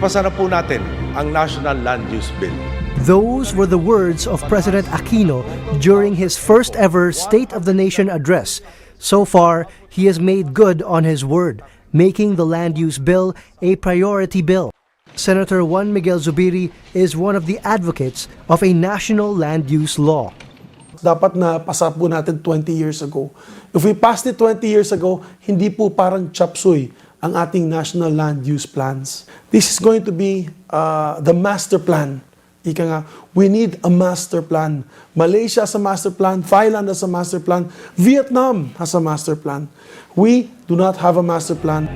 ipasa na po natin ang National Land Use Bill. Those were the words of President Aquino during his first ever State of the Nation address. So far, he has made good on his word, making the land use bill a priority bill. Senator Juan Miguel Zubiri is one of the advocates of a national land use law. Dapat na pasa po natin 20 years ago. If we passed it 20 years ago, hindi po parang chop suey ang ating national land use plans. This is going to be the master plan. Ika nga, we need a master plan. Malaysia has a master plan, Thailand has a master plan, Vietnam has a master plan. We do not have a master plan.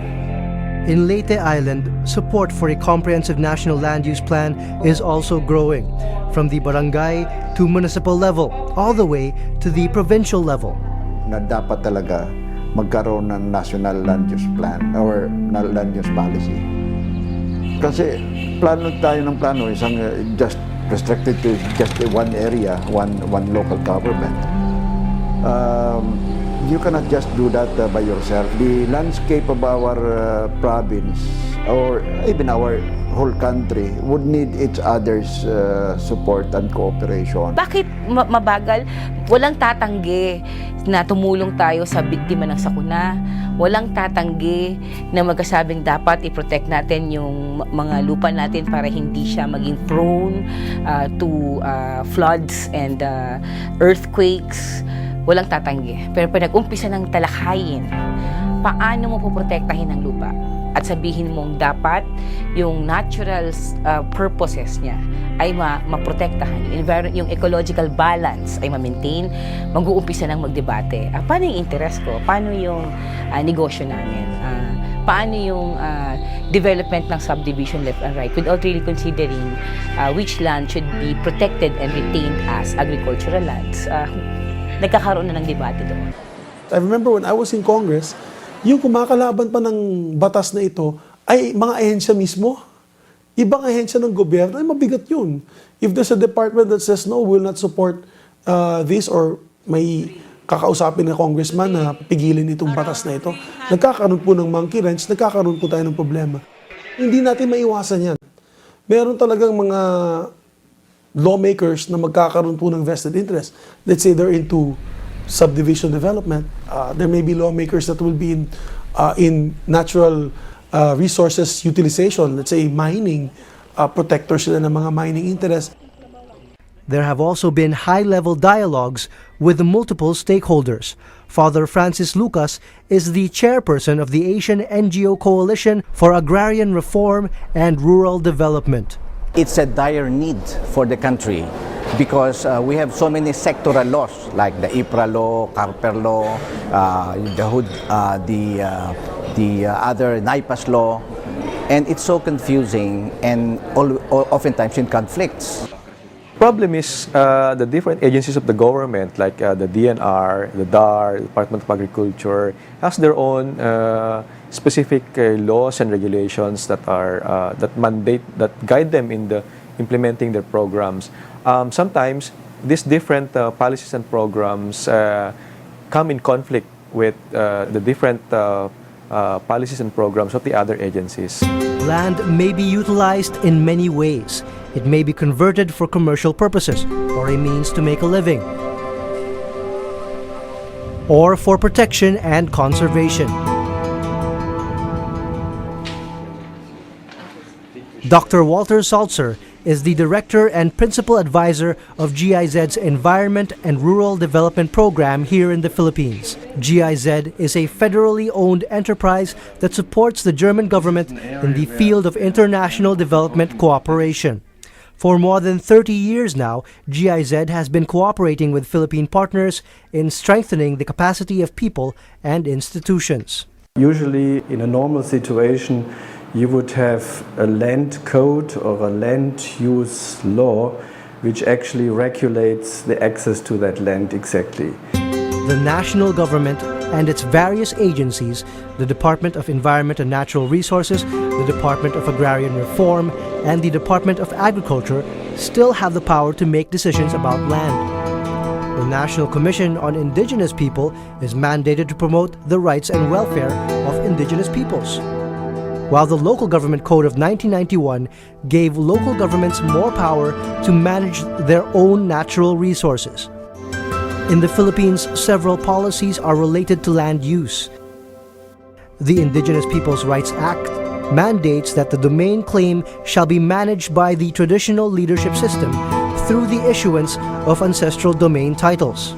In Leyte Island, support for a comprehensive national land use plan is also growing, from the barangay to municipal level, all the way to the provincial level. Na dapat talaga magkaroon ng national land use plan or land use policy. Kasi plano tayo ng plano, isang just restricted to just one area, one local government. You cannot just do that by yourself. The landscape of our province or even our whole country would need each other's support and cooperation. Bakit mabagal? Walang tatanggi na tumulong tayo sa biktima ng sakuna. Walang tatanggi na magkasabing dapat i-protect natin yung mga lupa natin para hindi siya maging prone to floods and earthquakes. Walang tatanggi. Pero pag nag-umpisa ng talakayin, paano mo poprotektahin ang lupa? At sabihin mong dapat yung natural purposes niya ay maprotektahan. Yung ecological balance ay ma-maintain, mag-uumpisa ng magdebate. Paano yung interest ko? Paano yung negosyo namin? Paano yung development ng subdivision left and right without really considering which land should be protected and retained as agricultural lands? Nagkakaroon na ng debate doon. I remember when I was in Congress, yung kumakalaban pa ng batas na ito ay mga ahensya mismo. Ibang ahensya ng gobyerno, ay mabigat yun. If there's a department that says, no, will not support this, or may kakausapin na congressman na pigilin itong batas na ito, nagkakaroon po ng monkey wrench, nagkakaroon po tayo ng problema. Hindi natin maiwasan yan. Meron talagang mga lawmakers na magkakaroon po ng vested interest. Let's say they're into subdivision development. There may be lawmakers that will be in natural resources utilization. Let's say mining, protectors sila ng mga mining interests. There have also been high-level dialogues with multiple stakeholders. Father Francis Lucas is the chairperson of the Asian NGO Coalition for Agrarian Reform and Rural Development. It's a dire need for the country because we have so many sectoral laws like the IPRA law, CARPER law, the other NIPAS law, and it's so confusing and oftentimes in conflicts. Problem is the different agencies of the government like the DNR, the DAR, the Department of Agriculture has their own specific laws and regulations that are that guide them in the implementing their programs. Sometimes these different policies and programs come in conflict with the different policies and programs of the other agencies. Land may be utilized in many ways. It may be converted for commercial purposes or a means to make a living, or for protection and conservation. Dr. Walter Salzer is the Director and Principal Advisor of GIZ's Environment and Rural Development Program here in the Philippines. GIZ is a federally owned enterprise that supports the German government in the field of international development cooperation. For more than 30 years now, GIZ has been cooperating with Philippine partners in strengthening the capacity of people and institutions. Usually, in a normal situation, you would have a land code or a land use law which actually regulates the access to that land exactly. The national government and its various agencies, the Department of Environment and Natural Resources, the Department of Agrarian Reform, and the Department of Agriculture still have the power to make decisions about land. The National Commission on Indigenous People is mandated to promote the rights and welfare of indigenous peoples. while the Local Government Code of 1991 gave local governments more power to manage their own natural resources. In the Philippines, several policies are related to land use. The Indigenous Peoples' Rights Act mandates that the domain claim shall be managed by the traditional leadership system through the issuance of ancestral domain titles.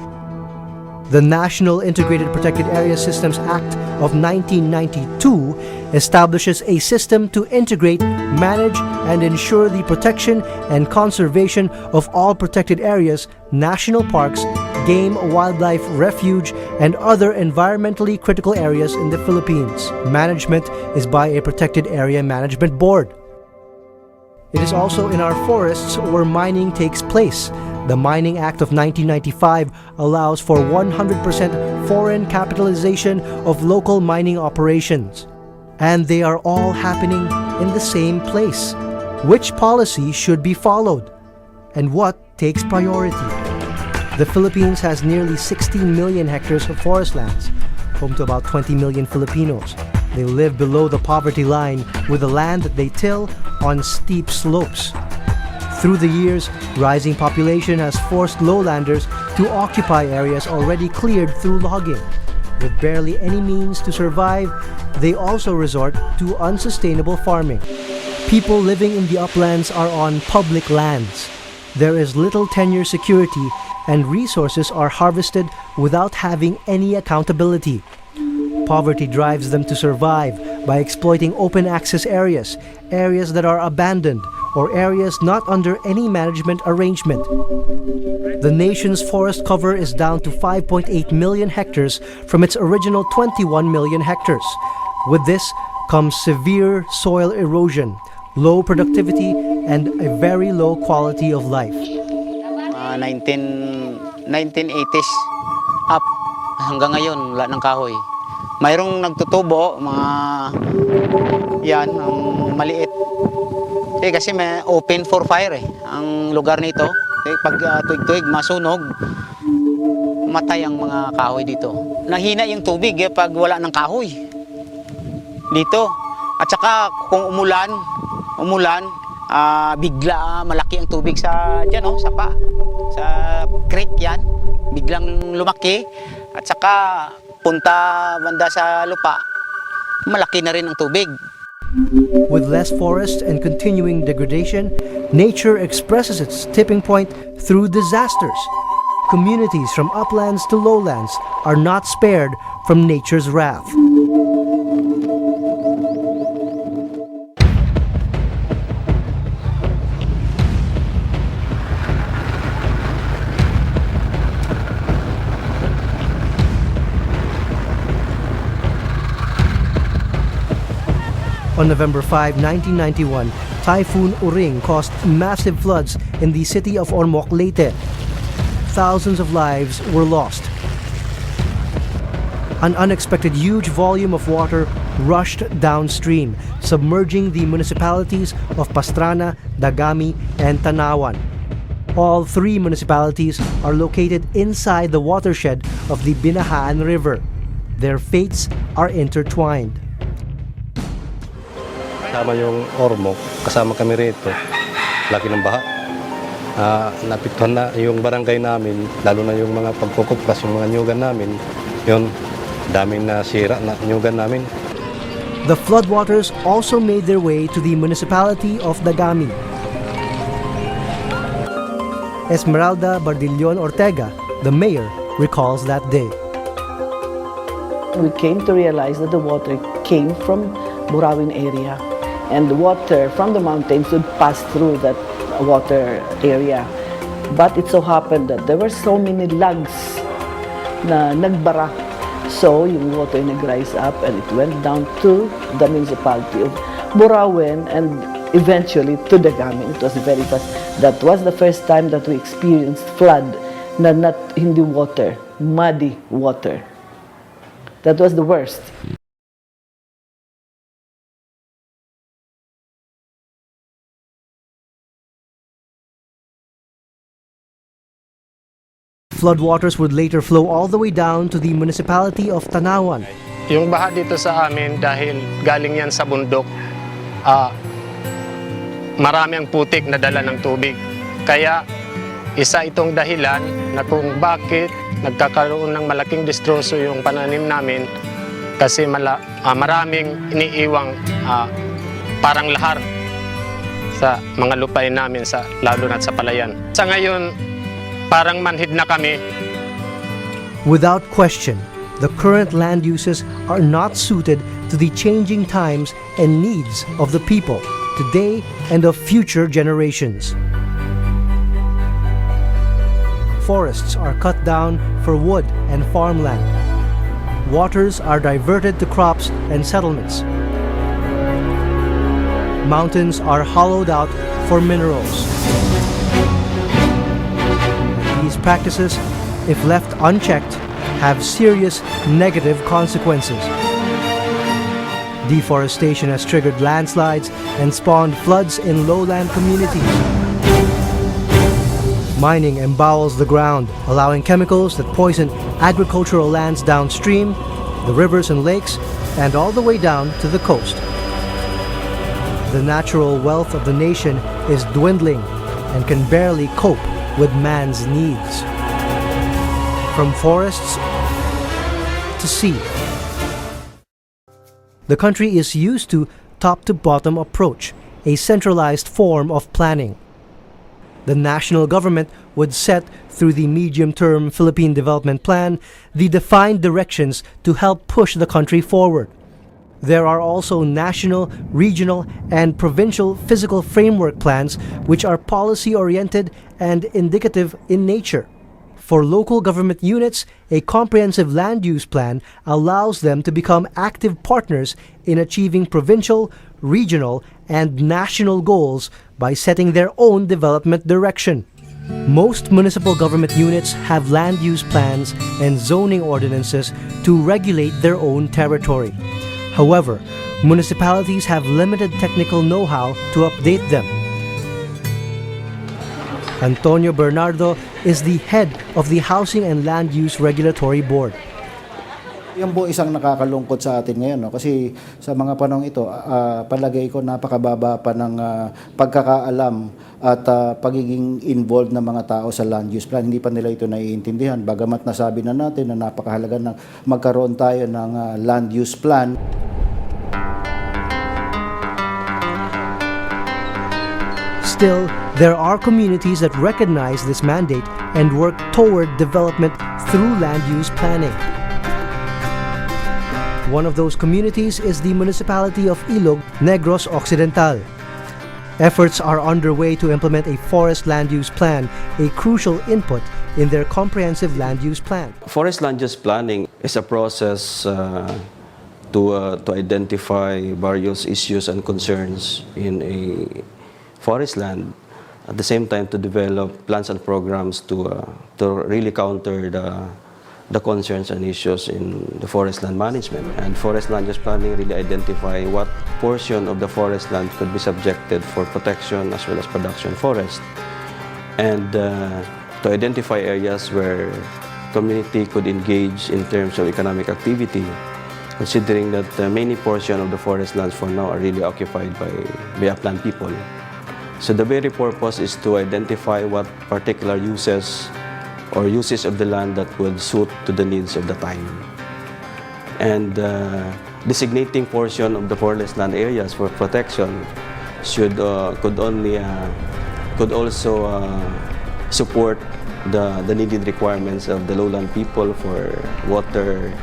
The National Integrated Protected Area Systems Act of 1992 establishes a system to integrate, manage, and ensure the protection and conservation of all protected areas, national parks, game, wildlife refuge, and other environmentally critical areas in the Philippines. Management is by a Protected Area Management Board. It is also in our forests where mining takes place. The Mining Act of 1995 allows for 100% foreign capitalization of local mining operations. And they are all happening in the same place. Which policy should be followed? And what takes priority? The Philippines has nearly 16 million hectares of forest lands, home to about 20 million Filipinos. They live below the poverty line with the land that they till on steep slopes. Through the years, rising population has forced lowlanders to occupy areas already cleared through logging. With barely any means to survive, they also resort to unsustainable farming. People living in the uplands are on public lands. There is little tenure security, and resources are harvested without having any accountability. Poverty drives them to survive by exploiting open access areas, areas that are abandoned, or areas not under any management arrangement. The nation's forest cover is down to 5.8 million hectares from its original 21 million hectares. With this comes severe soil erosion, low productivity, and a very low quality of life. 1980s up hanggang ngayon wala ng kahoy. Mayroong nagtutubo, mga yan, ang maliit. Kasi may open for fire ang lugar nito. Pag tuig-tuig masunog, matay ang mga kahoy dito. Nahina yung tubig pag wala ng kahoy dito. At saka kung umulan, bigla malaki ang tubig sa sapa, sa creek yan. Biglang lumaki. At saka punta banda sa lupa, malaki na rin ang tubig. With less forest and continuing degradation, nature expresses its tipping point through disasters. Communities from uplands to lowlands are not spared from nature's wrath. On November 5, 1991, Typhoon Uring caused massive floods in the city of Ormoc, Leyte. Thousands of lives were lost. An unexpected huge volume of water rushed downstream, submerging the municipalities of Pastrana, Dagami, and Tanawan. All three municipalities are located inside the watershed of the Binahaan River. Their fates are intertwined. Kasama yung Ormoc, kasama kami rito. Laki ng baha. Napiktuhan na yung barangay namin, lalo na yung mga pagkukupras, yung mga nyugan namin. Yun, daming nasira na nyugan namin. The floodwaters also made their way to the municipality of Dagami. Esmeralda Bardillon Ortega, the mayor, recalls that day. We came to realize that the water came from Burawin area, and the water from the mountains would pass through that water area. But it so happened that there were so many lugs na nagbara. So yung water nag-rise up and it went down to the municipality of Burawin and eventually to Dagami. It was very fast. That was the first time that we experienced flood na not hindi water, muddy water. That was the worst. Floodwaters would later flow all the way down to the municipality of Tanawan. Yung baha dito sa amin dahil galing yan sa bundok, marami ang putik na dala ng tubig. Kaya isa itong dahilan na kung bakit nagkakaroon ng malaking distroso yung pananim namin kasi maraming iniiwang parang lahar sa mga lupain namin, lalo na sa palayan. Sa ngayon, parang manhid na kami. Without question, the current land uses are not suited to the changing times and needs of the people today and of future generations. Forests are cut down for wood and farmland. Waters are diverted to crops and settlements. Mountains are hollowed out for minerals. These practices, if left unchecked, have serious negative consequences. Deforestation has triggered landslides and spawned floods in lowland communities. Mining embowels the ground, allowing chemicals that poison agricultural lands downstream, the rivers and lakes, and all the way down to the coast. The natural wealth of the nation is dwindling and can barely cope with man's needs. From forests to sea. The country is used to top-to-bottom approach, a centralized form of planning. The national government would set, through the medium-term Philippine Development Plan, the defined directions to help push the country forward. There are also national, regional, and provincial physical framework plans which are policy-oriented and indicative in nature. For local government units, a comprehensive land use plan allows them to become active partners in achieving provincial, regional, and national goals by setting their own development direction. Most municipal government units have land use plans and zoning ordinances to regulate their own territory. However, municipalities have limited technical know-how to update them. Antonio Bernardo is the head of the Housing and Land Use Regulatory Board. Yan po isang nakakalungkot sa atin ngayon, no? Kasi sa mga panahon ito, palagay ko napakababa pa ng pagkakaalam at pagiging involved ng mga tao sa land use plan. Hindi pa nila ito naiintindihan. Bagamat nasabi na natin na napakahalaga na magkaroon tayo ng land use plan. Still, there are communities that recognize this mandate and work toward development through land use planning. One of those communities is the municipality of Ilog, Negros Occidental. Efforts are underway to implement a forest land use plan, a crucial input in their comprehensive land use plan. Forest land use planning is a process to identify various issues and concerns in a forest land, at the same time to develop plans and programs to really counter the concerns and issues in the forest land management. And forest land use planning really identify what portion of the forest land could be subjected for protection as well as production forest, and to identify areas where community could engage in terms of economic activity, considering that many portion of the forest lands for now are really occupied by upland people. So the very purpose is to identify what particular uses or uses of the land that would suit to the needs of the time. And designating portion of the forest land areas for protection could also support the needed requirements of the lowland people for water.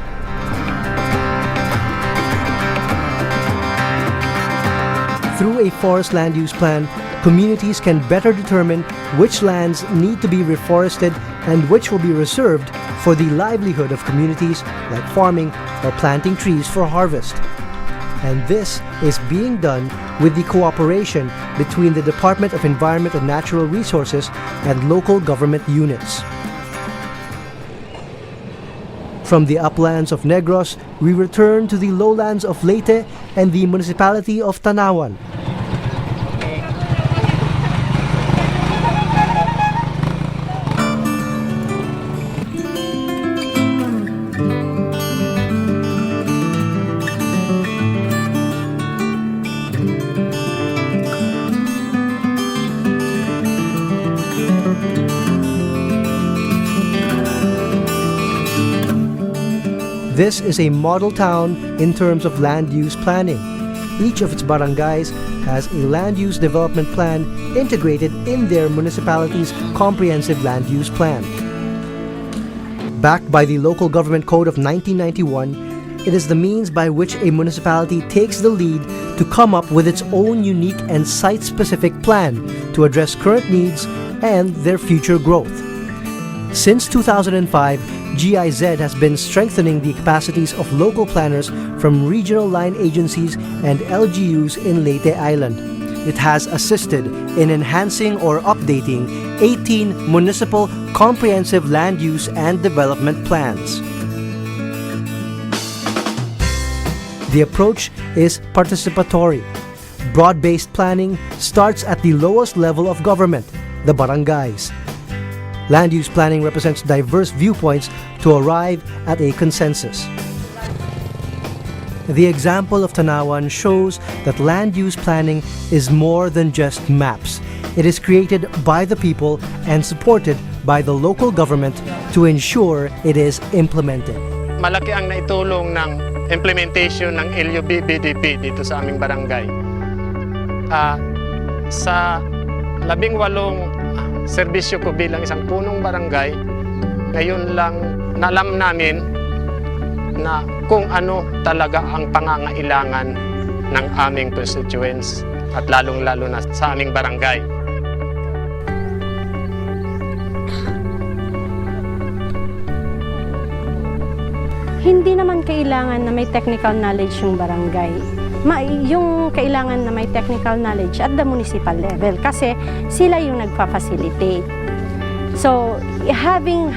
Through a forest land use plan, communities can better determine which lands need to be reforested and which will be reserved for the livelihood of communities like farming or planting trees for harvest. And this is being done with the cooperation between the Department of Environment and Natural Resources and local government units. From the uplands of Negros, we return to the lowlands of Leyte and the municipality of Tanawan. This is a model town in terms of land use planning. Each of its barangays has a land use development plan integrated in their municipality's comprehensive land use plan. Backed by the Local Government Code of 1991, it is the means by which a municipality takes the lead to come up with its own unique and site-specific plan to address current needs and their future growth. Since 2005, GIZ has been strengthening the capacities of local planners from regional line agencies and LGUs in Leyte Island. It has assisted in enhancing or updating 18 municipal comprehensive land use and development plans. The approach is participatory. Broad-based planning starts at the lowest level of government, the barangays. Land use planning represents diverse viewpoints to arrive at a consensus. The example of Tanawan shows that land use planning is more than just maps. It is created by the people and supported by the local government to ensure it is implemented. Malaki ang naitulong ng implementation ng LUB-BDP dito sa aming barangay. Sa 18 serbisyo ko bilang isang punong barangay, ngayon lang nalam namin na kung ano talaga ang pangangailangan ng aming constituents at lalong-lalo na sa aming barangay. Hindi naman kailangan na may technical knowledge yung barangay. Yung kailangan na may technical knowledge at the municipal level kasi sila yung nagpa-facilitate. So, having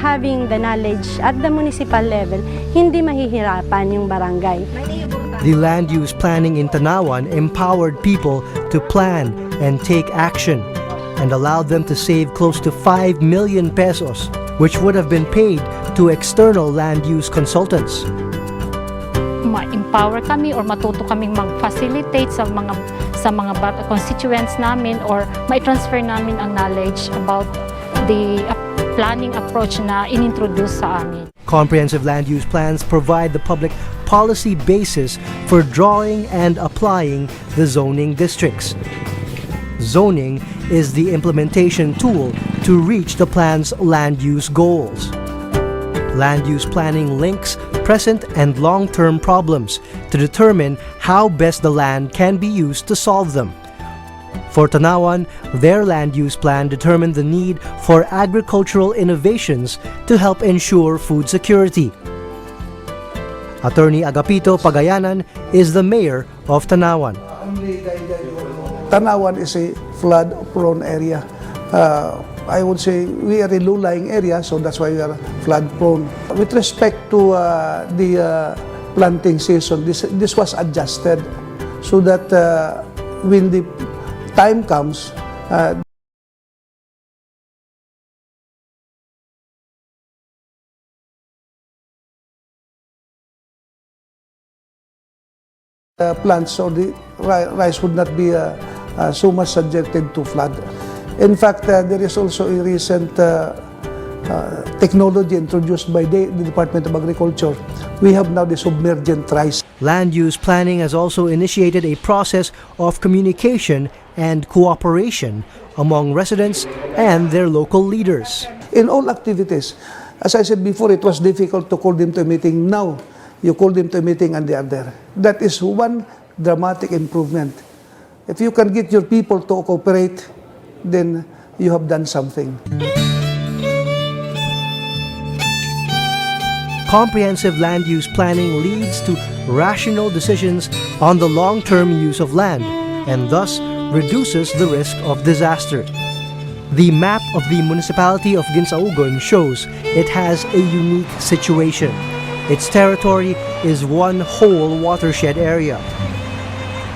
the knowledge at the municipal level, hindi mahihirapan yung barangay. The land use planning in Tanawan empowered people to plan and take action and allowed them to save close to 5 million pesos, which would have been paid to external land use consultants. Ma-empower kami or matuto kaming mag-facilitate sa mga constituents namin or ma-transfer namin ang knowledge about the planning approach na inintroduce sa amin. Comprehensive land use plans provide the public policy basis for drawing and applying the zoning districts. Zoning is the implementation tool to reach the plan's land use goals. Land use planning links present and long-term problems to determine how best the land can be used to solve them. For Tanawan, their land use plan determined the need for agricultural innovations to help ensure food security. Attorney Agapito Pagayanan is the mayor of Tanawan. Tanawan is a flood-prone area. I would say we are a low-lying area, so that's why we are flood-prone. With respect to the planting season, this was adjusted so that when the time comes, plants or the rice would not be so much subjected to flood. In fact, there is also a recent technology introduced by the Department of Agriculture. We have now the submergent rice. Land use planning has also initiated a process of communication and cooperation among residents and their local leaders. In all activities, as I said before, it was difficult to call them to a meeting. Now, you call them to a meeting and they are there. That is one dramatic improvement. If you can get your people to cooperate, then you have done something. Comprehensive land use planning leads to rational decisions on the long-term use of land and thus reduces the risk of disaster. The map of the municipality of Ginsaugon shows it has a unique situation. Its territory is one whole watershed area.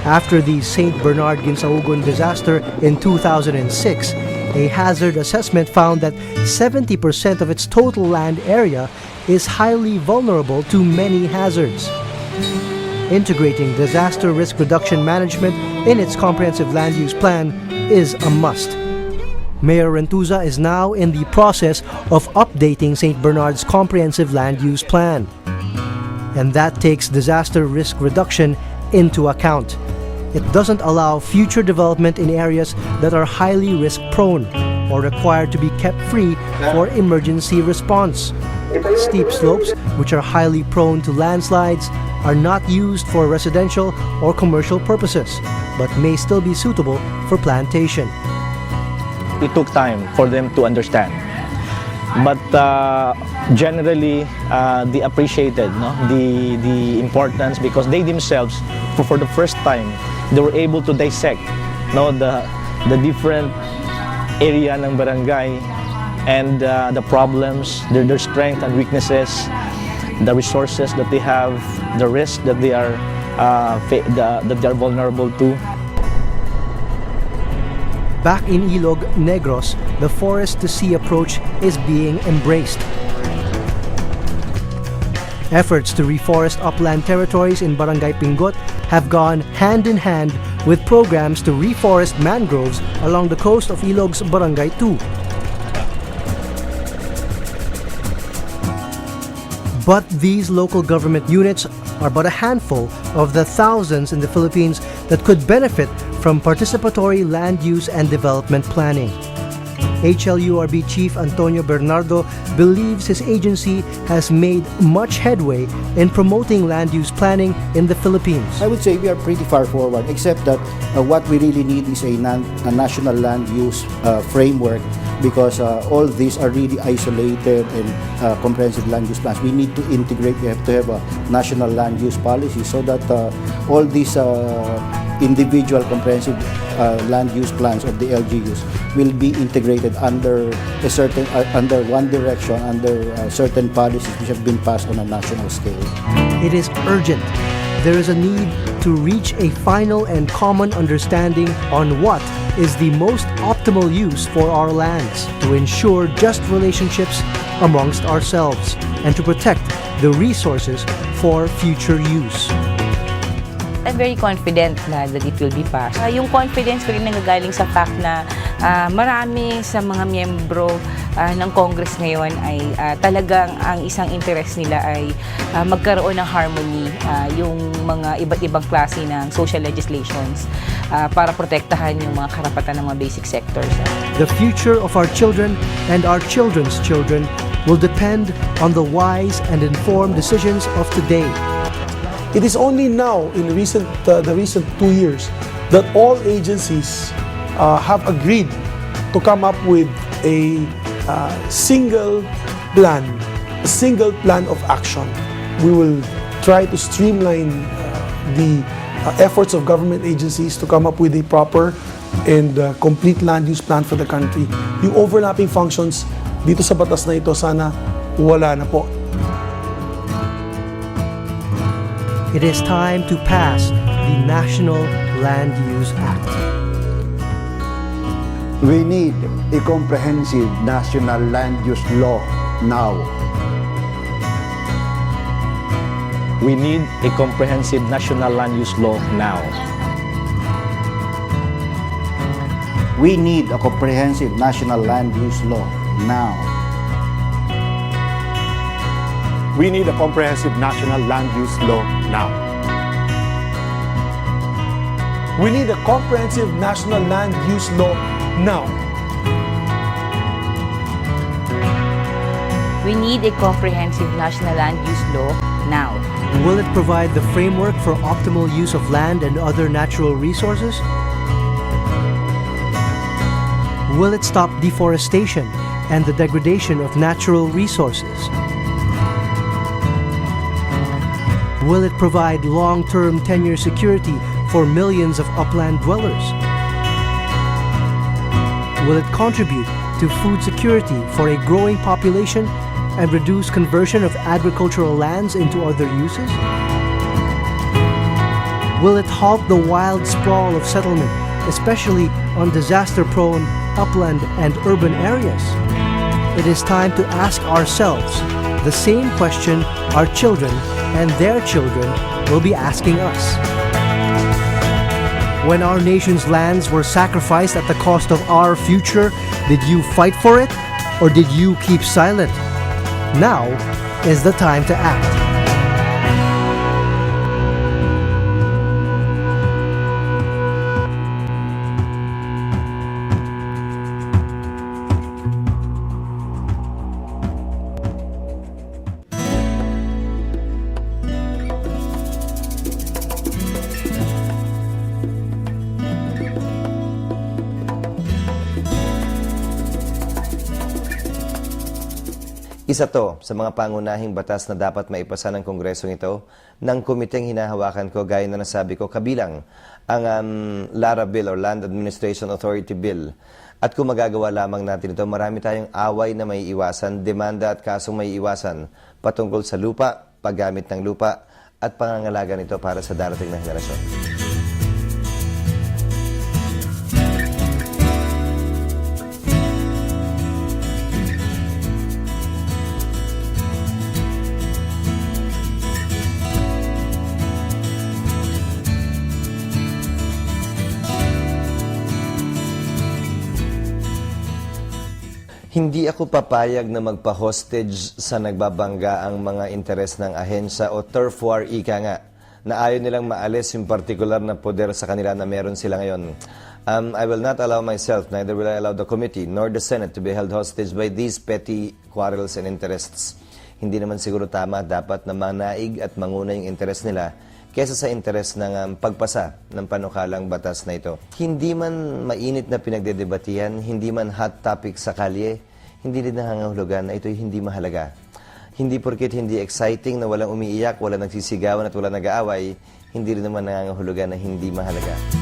After the St. Bernard Ginsaugon disaster in 2006, a hazard assessment found that 70% of its total land area is highly vulnerable to many hazards. Integrating disaster risk reduction management in its comprehensive land use plan is a must. Mayor Rentuza is now in the process of updating St. Bernard's comprehensive land use plan. and that takes disaster risk reduction into account. It doesn't allow future development in areas that are highly risk-prone or required to be kept free for emergency response. Steep slopes, which are highly prone to landslides, are not used for residential or commercial purposes, but may still be suitable for plantation. It took time for them to understand. But generally, they appreciated the importance, because they themselves, for the first time, they were able to dissect the different area ng barangay and the problems, their strengths and weaknesses, the resources that they have, the risk that they are vulnerable to. Back in Ilog, Negros, the forest-to-sea approach is being embraced. Efforts to reforest upland territories in Barangay Pingot have gone hand-in-hand with programs to reforest mangroves along the coast of Ilog's Barangay 2. But these local government units are but a handful of the thousands in the Philippines that could benefit from participatory land use and development planning. HLURB Chief Antonio Bernardo believes his agency has made much headway in promoting land use planning in the Philippines. I would say we are pretty far forward, except that what we really need is a national land use framework, because all these are really isolated and comprehensive land use plans. We need to integrate, we have to have a national land use policy so that all these individual comprehensive land use plans of the LGUs will be integrated under a certain under one direction, under certain policies which have been passed on a national scale. It is urgent. There is a need to reach a final and common understanding on what is the most optimal use for our lands, to ensure just relationships amongst ourselves, and to protect the resources for future use. I'm very confident na that it will be passed. Yung confidence ko rin nanggagaling sa fact na marami sa mga miyembro ng Congress ngayon ay talagang ang isang interest nila ay magkaroon ng harmony yung mga iba't ibang klase ng social legislations para protektahan yung mga karapatan ng mga basic sectors. The future of our children and our children's children will depend on the wise and informed decisions of today. It is only now, in the recent 2 years, that all agencies have agreed to come up with a single plan of action. We will try to streamline the efforts of government agencies to come up with a proper and complete land use plan for the country. Yung overlapping functions dito sa batas na ito, sana wala na po. It is time to pass the National Land Use Act. We need a comprehensive national land use law now. We need a comprehensive national land use law now. We need a comprehensive national land use law now. We need a comprehensive national land use law now. We need a comprehensive national land use law now. We need a comprehensive national land use law now. Will it provide the framework for optimal use of land and other natural resources? Will it stop deforestation and the degradation of natural resources? Will it provide long-term tenure security for millions of upland dwellers? Will it contribute to food security for a growing population and reduce conversion of agricultural lands into other uses? Will it halt the wild sprawl of settlement, especially on disaster-prone upland and urban areas? It is time to ask ourselves the same question our children and their children will be asking us. When our nation's lands were sacrificed at the cost of our future, did you fight for it or did you keep silent? Now is the time to act. Isa to sa mga pangunahing batas na dapat maipasa ng Kongresong ito ng komiteng hinahawakan ko gaya na nasabi ko kabilang ang LARA Bill or Land Administration Authority Bill. At kung magagawa lamang natin ito, marami tayong away na may iwasan, demanda at kasong may iwasan patungkol sa lupa, paggamit ng lupa at pangangalaga nito para sa darating na henerasyon. Hindi ako papayag na magpa-hostage sa nagbabangga ang mga interes ng ahensya o turf war ika nga, na ayaw nilang maalis yung partikular na poder sa kanila na meron sila ngayon. I will not allow myself, neither will I allow the committee nor the Senate to be held hostage by these petty quarrels and interests. Hindi naman siguro tama, dapat na manaig at manguna yung interes nila kesa sa interes ng pagpasa ng panukalang batas na ito. Hindi man mainit na pinagdedebatihan, hindi man hot topic sa kalye, hindi din nangangahulugan na ito'y hindi mahalaga. Hindi porket hindi exciting na walang umiiyak, walang nagsisigawan at walang nag-aaway, hindi rin naman nangangahulugan na hindi mahalaga.